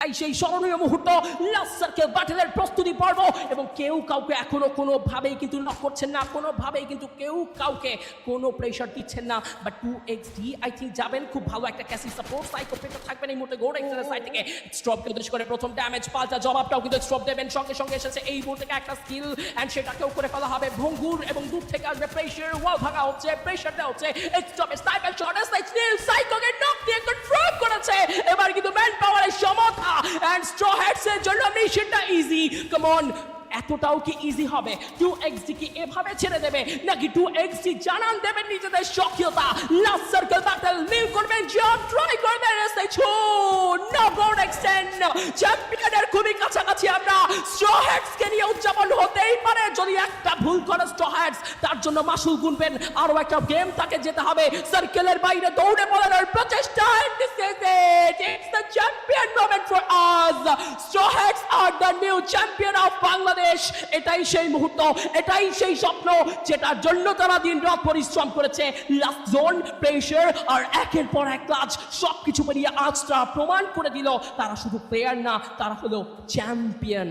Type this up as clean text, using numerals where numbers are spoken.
এটাই সেই স্মরণীয় মুহূর্ত, লাস্ট সার্কেল ব্যাটেলের প্রস্তুতি পর্ব, এবং কেউ কাউকে এখনো কোনোভাবেই কিন্তু নক করছেন না, কোনোভাবেই কিন্তু কেউ কাউকে কোনো প্রেশার দিচ্ছেন না। বাট 2XD আই থিঙ্ক যাবেন, খুব ভালো একটা ক্যাসি সাপোর্ট সাইকো পেতে থাকবেন এই মুহূর্তে গোরেক্সের সাইড থেকে। স্ট্রপকে উদ্দেশ্য করে প্রথম ড্যামেজ, পাল্টা জবাবটাও কিন্তু স্ট্রপ দেবেন। সঙ্গে সঙ্গে এসেছে এই মুহূর্তে একটা স্কিল, অ্যান্ড সেটাকেও করে ফেলা হবে ভঙ্গুর, এবং দূর থেকে আসবে প্রেশার, ওয়াল ভাঙা হচ্ছে, প্রেশার দেওয়া হচ্ছে, স্টপে স্নাইপার শট, সাইকোকে নক দিয়ে কনফার্ম করেছে। এবার কিন্তু ম্যান পাওয়ারের সমতা, অ্যান্ড স্ট্র হ্যাটসের জন্য মিশনটা ইজি। কাম অন, এতটাও কি ইজি হবে? 2XD কি এভাবে ছেড়ে দেবে, নাকি 2XD জানান দেবেন নিজেদের সক্রিয়তা? লাস্ট সার্কেল ব্যাটল মিল করবেন, জব ট্রাই করবেন, চ্যাম্পিয়নের খুবই কাছাকাছি আমরা। স্ট্র হ্যাটসকে নিয়ে উদযাপন হতেই পারে, যদি একটা ভুল করে স্ট্র হ্যাটস তার জন্য মাসুল গুনবেন, আরো একটা গেম তাকে যেতে হবে, সার্কেলের বাইরে দৌড়ে পড়ানোর প্রচেষ্টা। It's the champion moment for us. Straw Hats are the new champion of Bangladesh. এটাই সেই মুহূর্ত, এটাই সেই স্বপ্ন যেটার জন্য তারা দিন রাত পরিশ্রম করেছে। লাস্ট জোন, প্রেশার আর একের পর এক কাজ সবকিছু পেরিয়ে আজ তারা প্রমাণ করে দিল তারা শুধু প্লেয়ার না, তারা হলো চ্যাম্পিয়ন।